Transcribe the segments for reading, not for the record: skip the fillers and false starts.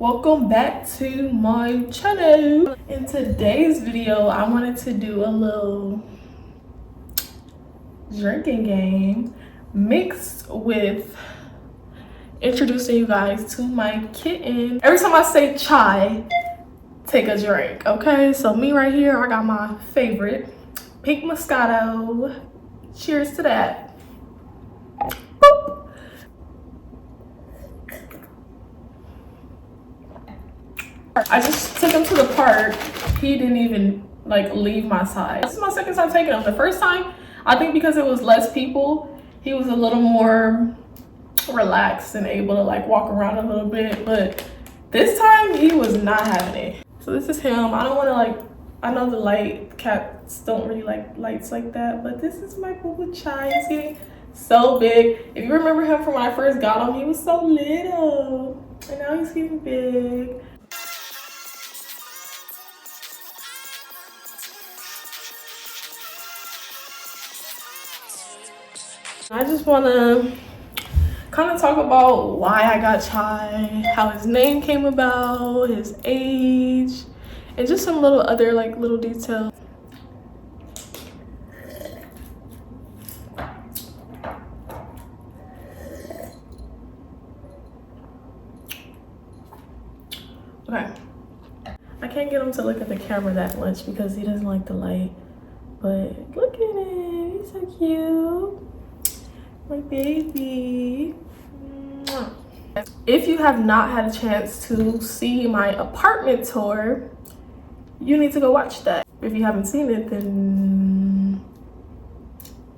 Welcome back to my channel. In today's video, I wanted to do a little drinking game mixed with introducing you guys to my kitten. Every time I say chai, take a drink, okay? So me right here, I got my favorite, pink Moscato. Cheers to that. Boop. I just took him to the park. He didn't even like leave my side. This is my second time taking him. The first time, I think because it was less people, he was a little more relaxed and able to like walk around a little bit. But this time he was not having it. So this is him. I don't want to like, I know the light cats don't really like lights like that, but this is my boo Chai. He's getting so big. If you remember him from when I first got him, he was so little. And now he's getting big. I just want to kind of talk about why I got Chai, how his name came about, his age, and just some little other like little details. Okay, I can't get him to look at the camera that much because he doesn't like the light, but look at him, he's so cute. My baby. If you have not had a chance to see my apartment tour, you need to go watch that. If you haven't seen it, then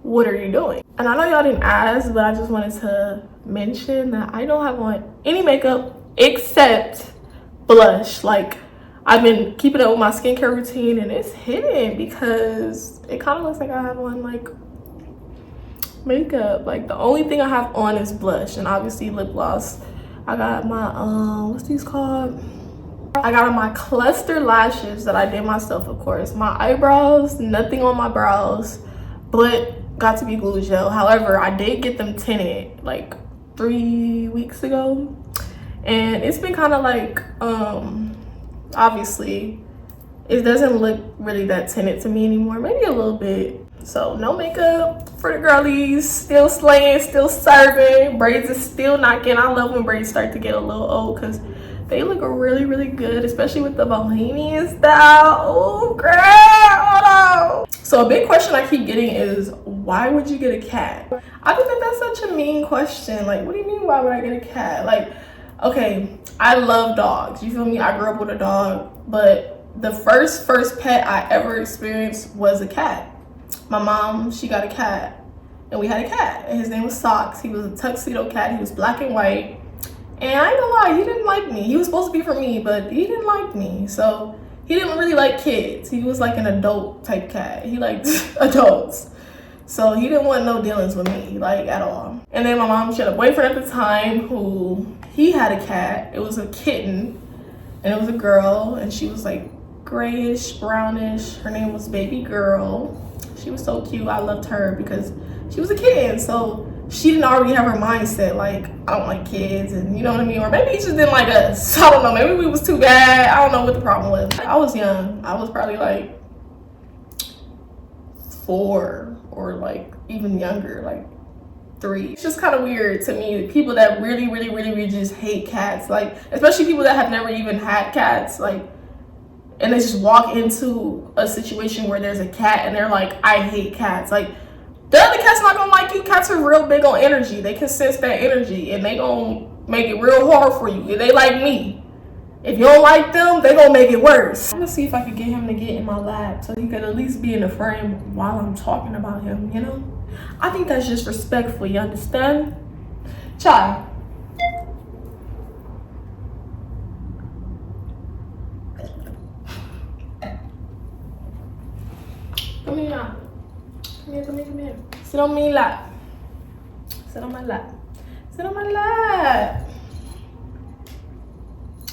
what are you doing? And I know y'all didn't ask, but I just wanted to mention that I don't have on any makeup except blush. Like, I've been keeping up with my skincare routine and it's hidden because it kind of looks like I have on like makeup. Like, the only thing I have on is blush and obviously lip gloss. I got my what's these called? I got on my cluster lashes that I did myself, of course. My eyebrows, nothing on my brows, but got to be glue gel. However, I did get them tinted like 3 weeks ago, and it's been kind of like obviously it doesn't look really that tinted to me anymore, maybe a little bit. So no makeup for the girlies, still slaying, still serving. Braids is still knocking. I love when braids start to get a little old because they look really good, especially with the bohemian style. Oh girl, hold on. So a big question I keep getting is, why would you get a cat? I think that that's such a mean question. Like, what do you mean, why would I get a cat? Like, okay, I love dogs, you feel me? I grew up with a dog, but the first pet I ever experienced was a cat. My mom, she got a cat, and we had a cat, and his name was Socks. He was a tuxedo cat. He was black and white, and I ain't gonna lie, he didn't like me. He was supposed to be for me, but he didn't like me. So he didn't really like kids. He was like an adult type cat. He liked adults, so he didn't want no dealings with me, like, at all. And then my mom, she had a boyfriend at the time who, he had a cat. It was a kitten, and it was a girl, and she was like grayish, brownish. Her name was Baby Girl. She was so cute. I loved her because she was a kid, so she didn't already have her mindset like, I don't like kids, and you know what I mean? Or maybe he just didn't like us. I don't know. Maybe we was too bad. I don't know what the problem was. I was young. I was probably like 4 or like even younger, like 3. It's just kind of weird to me, people that really just hate cats, like especially people that have never even had cats, like, and they just walk into a situation where there's a cat and they're like, I hate cats. Like, the other cat's not gonna like you. Cats are real big on energy. They can sense that energy and they gonna make it real hard for you. If they like me, if you don't like them, they gonna make it worse. I'm gonna see if I can get him to get in my lap so he could at least be in the frame while I'm talking about him, you know? I think that's just respectful, you understand? Chai. Come here now. Come here. Sit on my lap. Sit on my lap. Sit on my lap.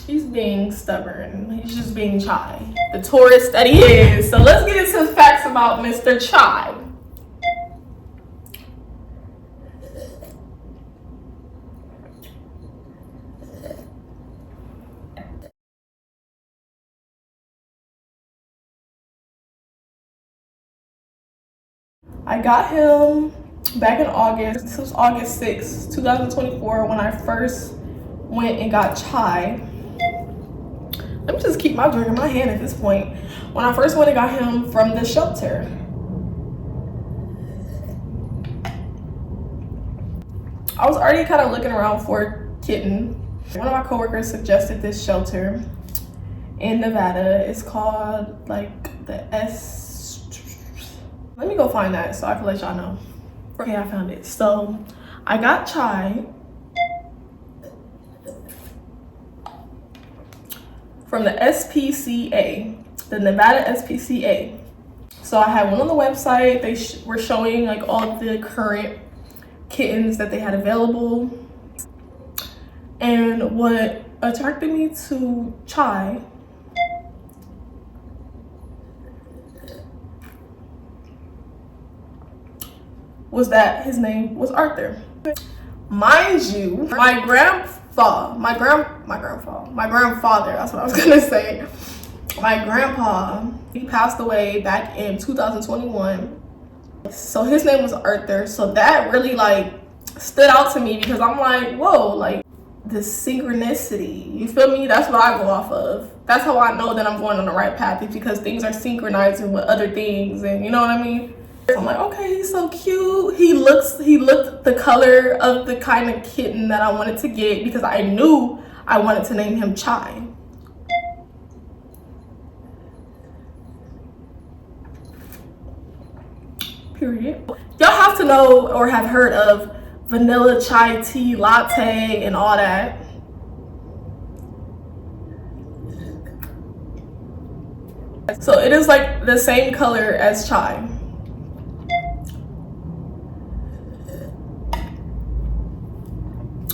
He's being stubborn. He's just being Chai, the tourist that he is. So let's get into the facts about Mr. Chai. I got him back in August. This was August 6th, 2024, when I first went and got Chai. Let me just keep my drink in my hand at this point. When I first went and got him from the shelter. I was already kind of looking around for Kitten. One of my coworkers suggested this shelter in Nevada. It's called like the let me go find that so I can let y'all know. Okay, I found it. So I got Chai from the SPCA, the Nevada SPCA. So I had one on the website. They were showing like all the current kittens that they had available. And what attracted me to Chai was that his name was Arthur. Mind you, my grandfather, that's what I was gonna say. My grandpa, he passed away back in 2021. So his name was Arthur. So that really like stood out to me because I'm like, whoa, like the synchronicity, you feel me? That's what I go off of. That's how I know that I'm going on the right path, is because things are synchronizing with other things, and you know what I mean? I'm like, okay, he's so cute. He looked the color of the kind of kitten that I wanted to get, because I knew I wanted to name him Chai. Period. Y'all have to know or have heard of vanilla chai tea latte and all that. So it is like the same color as chai.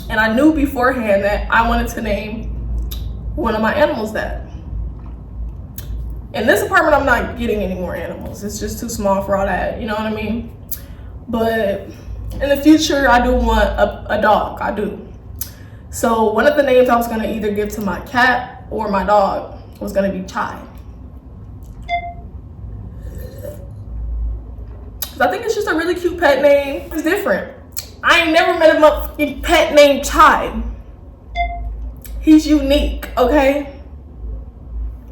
And I knew beforehand that I wanted to name one of my animals that. In this apartment, I'm not getting any more animals. It's just too small for all that, you know what I mean? But in the future, I do want a dog, I do. So one of the names I was gonna either give to my cat or my dog was gonna be Chai. I think it's just a really cute pet name. It's different. I ain't never met a motherfucking pet named Chai. He's unique, okay?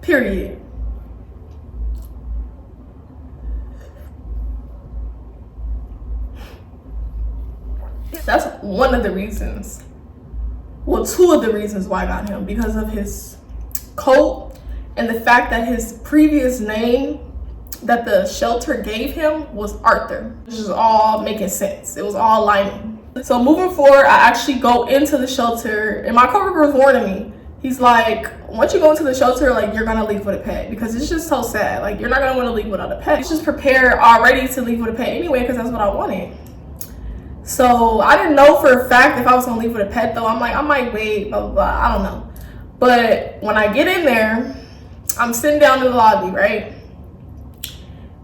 Period. That's one of the reasons. Well, two of the reasons why I got him, because of his coat and the fact that his previous name that the shelter gave him was Arthur, which is all making sense. It was all lining. So moving forward, I actually go into the shelter, and my coworker was warning me. He's like, once you go into the shelter, like, you're gonna leave with a pet, because it's just so sad. Like, you're not gonna want to leave without a pet. You just prepare already to leave with a pet anyway, because that's what I wanted. So I didn't know for a fact if I was gonna leave with a pet though. I'm like, I might wait, blah, blah, blah. I don't know. But when I get in there, I'm sitting down in the lobby, right?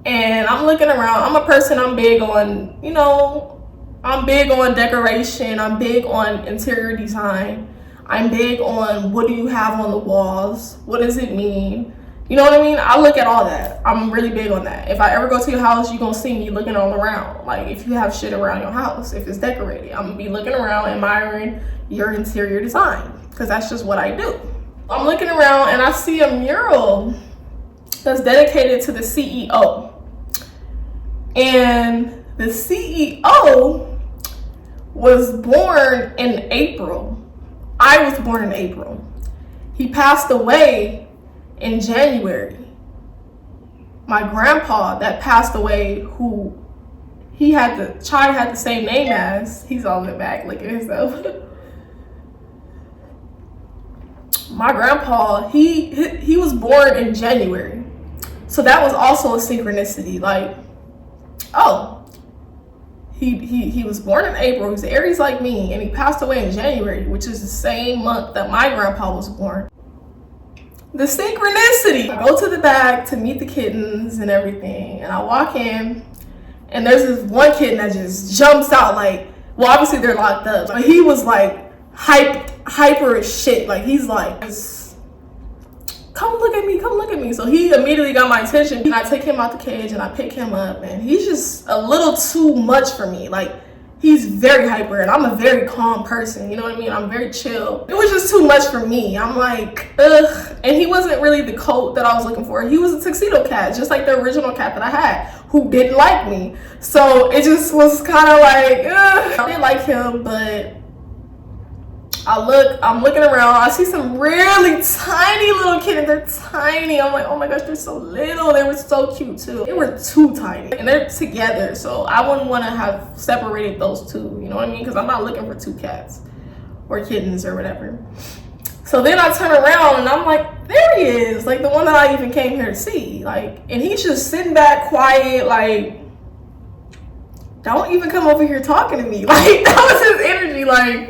And I'm looking around. I'm a person, I'm big on, you know, I'm big on decoration. I'm big on interior design. I'm big on, what do you have on the walls? What does it mean? You know what I mean? I look at all that. I'm really big on that. If I ever go to your house, you're gonna see me looking all around. Like, if you have shit around your house, if it's decorated, I'm gonna be looking around, admiring your interior design, because that's just what I do. I'm looking around and I see a mural that's dedicated to the CEO. And the CEO was born in April. I was born in April. He passed away in January. My grandpa that passed away, who Chai had the same name as, he's all in the back looking at himself. My grandpa, he was born in January. So that was also a synchronicity. Like, oh, he was born in April, he's Aries like me, and he passed away in January, which is the same month that my grandpa was born. The synchronicity. I go to the back to meet the kittens and everything, and I walk in, and there's this one kitten that just jumps out, like, well, obviously they're locked up, but he was like hyper as shit. Like, he's like, come come look at me, come look at me. So he immediately got my attention. And I take him out the cage and I pick him up, and he's just a little too much for me. Like, he's very hyper, and I'm a very calm person, you know what I mean? I'm very chill. It was just too much for me. I'm like, ugh. And he wasn't really the coat that I was looking for. He was a tuxedo cat, just like the original cat that I had, who didn't like me. So it just was kind of like, ugh. I didn't like him, but I'm looking around, I see some really tiny little kittens. They're tiny. I'm like, oh my gosh, they're so little. They were so cute too. They were too tiny, and they're together, so I wouldn't want to have separated those two, you know what I mean? Because I'm not looking for two cats or kittens or whatever. So then I turn around and I'm like, there he is, like the one that I even came here to see. Like, and he's just sitting back quiet, like, don't even come over here talking to me. Like, that was his energy, like,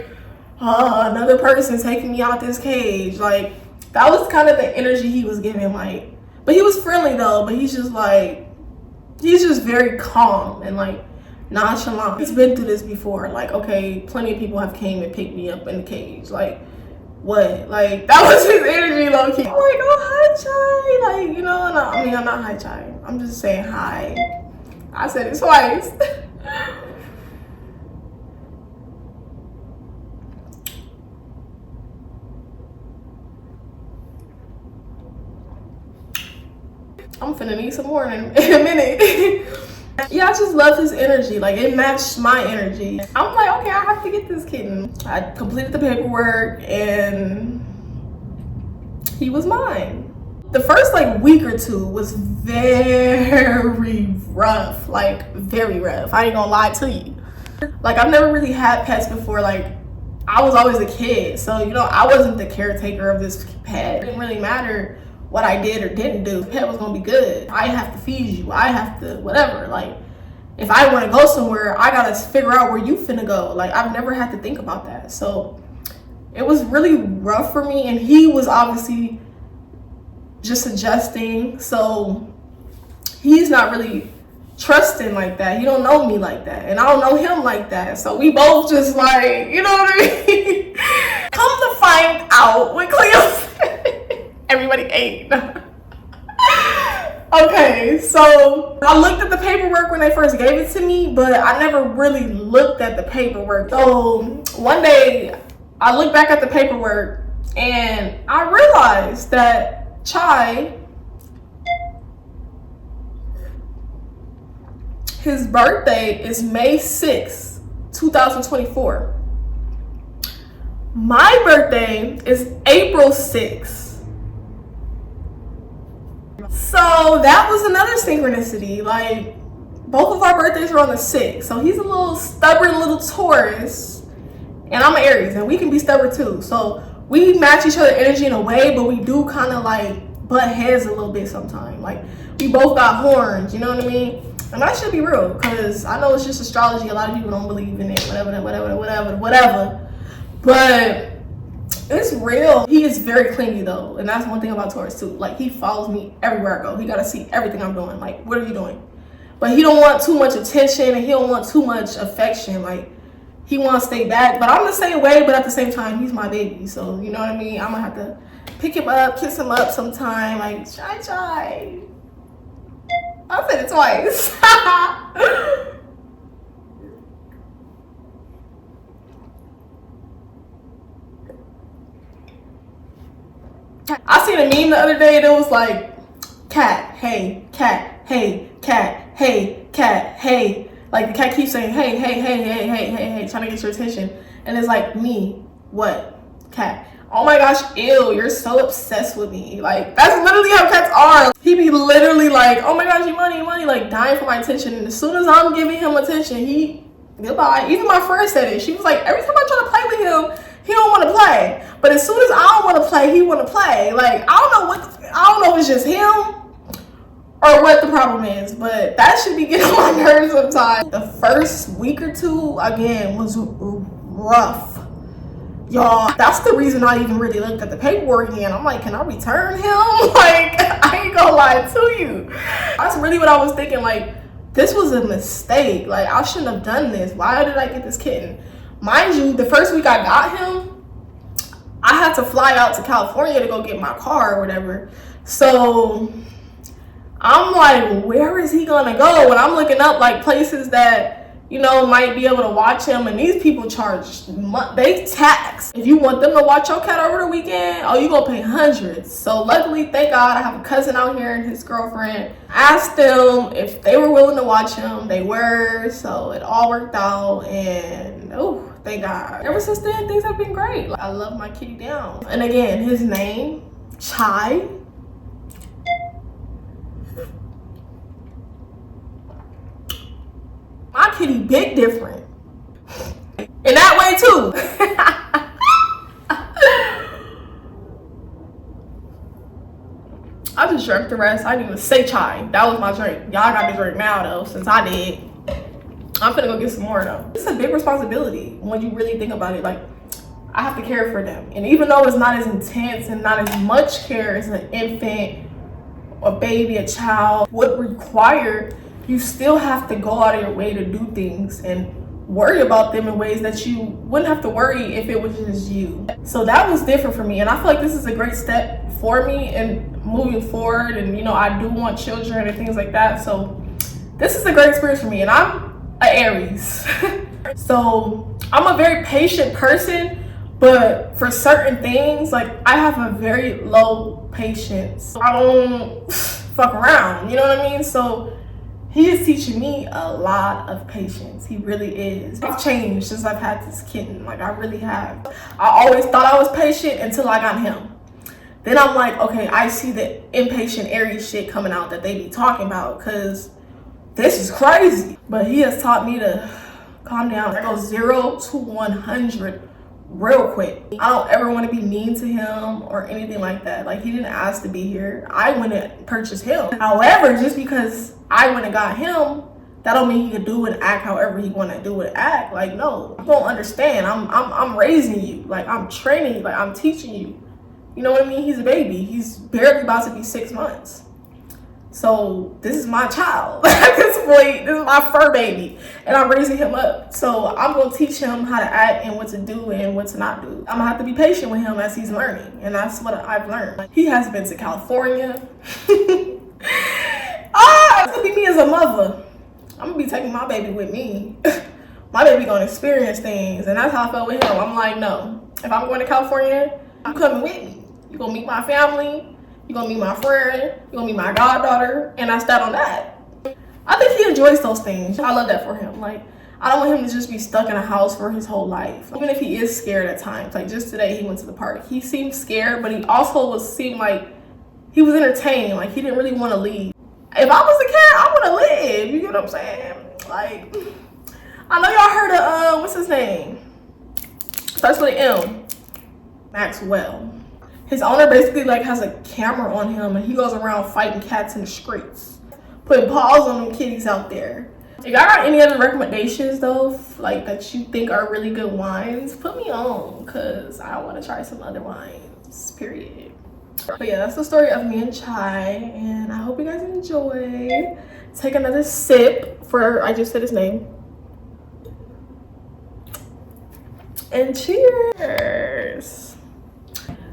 another person taking me out this cage. Like, that was kind of the energy he was giving. Like, but he was friendly though, but he's just like, he's just very calm and like nonchalant. He's been through this before. Like, okay, plenty of people have came and picked me up in the cage. Like, what? Like, that was his energy, low key. I'm like, oh, hi, Chai. Like, you know, and I mean, I'm not hi, Chai. I'm just saying hi. I said it twice. I'm finna need some more in a minute. Yeah, I just love his energy. Like, it matched my energy. I'm like, okay, I have to get this kitten. I completed the paperwork and he was mine. The first like week or two was very rough, like very rough. I ain't gonna lie to you. Like, I've never really had pets before. Like, I was always a kid, so you know, I wasn't the caretaker of this pet. It didn't really matter what I did or didn't do. The pet was gonna be good. I have to feed you. I have to whatever. Like, if I want to go somewhere, I gotta figure out where you finna go. Like, I've never had to think about that. So it was really rough for me, and he was obviously just adjusting. So he's not really trusting like that. He don't know me like that, and I don't know him like that. So we both just like, you know what I mean? Come to find out, when Cleo everybody ate. Okay, so I looked at the paperwork when they first gave it to me, but I never really looked at the paperwork. So one day I looked back at the paperwork and I realized that Chai, his birthday is May 6th, 2024. My birthday is April 6th. So that was another synchronicity. Like, both of our birthdays are on the 6th. So he's a little stubborn little Taurus, and I'm an Aries, and we can be stubborn too. So we match each other energy in a way, but we do kind of like butt heads a little bit sometimes. Like, we both got horns, you know what I mean? And that should be real, because I know it's just astrology. A lot of people don't believe in it, whatever. But it's real. He is very clingy though, and that's one thing about Taurus too. Like, he follows me everywhere I go. He gotta see everything I'm doing. Like, what are you doing? But he don't want too much attention, and he don't want too much affection. Like, he wants to stay back. But I'm the same way, but at the same time, he's my baby. So, you know what I mean? I'm gonna have to pick him up, kiss him up sometime. Like, Chai. I said it twice. I seen a meme the other day that was like, cat, hey, cat, hey, cat, hey, cat, hey. Like, the cat keeps saying, hey, trying to get your attention. And it's like, me, what? Cat. Oh my gosh, ew, you're so obsessed with me. Like, that's literally how cats are. He be literally like, oh my gosh, Imani, like dying for my attention. And as soon as I'm giving him attention, he, goodbye. Even my friend said it. She was like, every time I try to play with him, he don't want to play. But as soon as I don't want to play, he want to play. Like, I don't know if it's just him or what the problem is, but that should be getting on my nerves sometimes. The first week or two, again, was rough. Y'all, that's the reason I even really looked at the paperwork again. I'm like, can I return him? Like, I ain't gonna lie to you. That's really what I was thinking. Like, this was a mistake. Like, I shouldn't have done this. Why did I get this kitten? Mind you, the first week I got him, I had to fly out to California to go get my car or whatever. So I'm like, where is he gonna go? And I'm looking up like places that, you know, might be able to watch him, and these people charge, they tax. If you want them to watch your cat over the weekend, oh, you gonna pay hundreds. So luckily, thank God, I have a cousin out here and his girlfriend. Asked them if they were willing to watch him. They were, so it all worked out, and oh, thank God. Ever since then, things have been great. I love my kitty down. And again, his name, Chai. My kitty big different. In that way too. I just drank the rest. I didn't even say chai. That was my drink. Y'all got me drink now though, since I did. I'm finna go get some more though. It's a big responsibility when you really think about it. Like, I have to care for them. And even though it's not as intense and not as much care as an infant, a baby, a child would require, you still have to go out of your way to do things and worry about them in ways that you wouldn't have to worry if it was just you. So that was different for me, and I feel like this is a great step for me and moving forward. And you know, I do want children and things like that, so this is a great experience for me. And I'm an Aries. So I'm a very patient person, but for certain things, like, I have a very low patience. I don't fuck around, you know what I mean? So he is teaching me a lot of patience. He really is. I've changed since I've had this kitten. Like, I really have. I always thought I was patient until I got him. Then I'm like, okay, I see the impatient Aries shit coming out that they be talking about, because this is crazy. But he has taught me to calm down. I go 0 to 100 real quick. I don't ever want to be mean to him or anything like that. Like, he didn't ask to be here. I went and purchased him. However, just because I went and got him, that don't mean he can do and act however he want to do and act. Like, no, you don't understand. I'm raising you. Like, I'm training you. Like, I'm teaching you. You know what I mean? He's a baby. He's barely about to be 6 months. So this is my child. At this point, this is my fur baby, and I'm raising him up. So I'm gonna teach him how to act and what to do and what to not do. I'm gonna have to be patient with him as he's learning, and that's what I've learned. He has been to California. It's gonna be me as a mother. I'm gonna be taking my baby with me. My baby gonna experience things, and that's how I felt with him. I'm like, no, if I'm going to California, you coming with me. You gonna meet my family. You're gonna meet my friend, you're gonna meet my goddaughter, and I stand on that. I think he enjoys those things. I love that for him. Like, I don't want him to just be stuck in a house for his whole life. Even if he is scared at times. Like, just today he went to the park. He seemed scared, but he also seemed like he was entertained. Like, he didn't really want to leave. If I was a cat, I want to live. You get what I'm saying? Like, I know y'all heard of, what's his name? Starts with an M. Maxwell. His owner basically like has a camera on him, and he goes around fighting cats in the streets, putting paws on them kitties out there. If y'all got any other recommendations though, like that you think are really good wines, put me on, cause I want to try some other wines, period. But yeah, that's the story of me and Chai, and I hope you guys enjoy. Take another sip for, I just said his name. And cheers.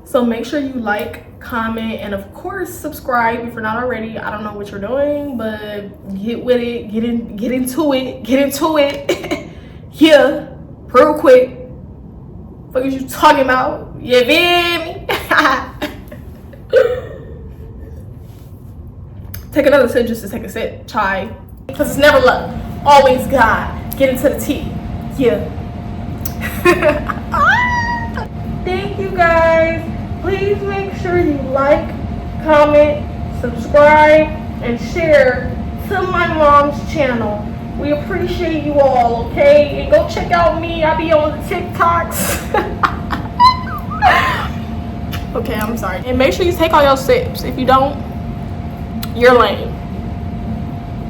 So make sure you like, comment, and of course subscribe if you're not already. I don't know what you're doing, but get with it, get into it. Yeah, real quick. What are you talking about? You feel me? Take another sip just to take a sip, Chai. Because it's never luck, always God. Get into the tea. Yeah. Thank you guys. Please make sure you like, comment, subscribe, and share to my mom's channel. We appreciate you all, okay? And go check out me. I be on the TikToks. Okay, I'm sorry. And make sure you take all your sips. If you don't, you're lame.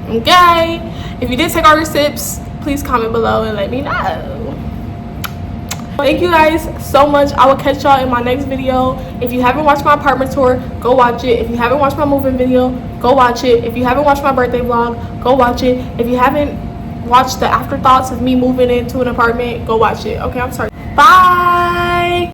Okay? If you did take all your sips, please comment below and let me know. Thank you guys so much. I will catch y'all in my next video. If you haven't watched my apartment tour, go watch it. If you haven't watched my moving video, go watch it. If you haven't watched my birthday vlog, go watch it. If you haven't watched the afterthoughts of me moving into an apartment, go watch it. Okay, I'm sorry. Bye.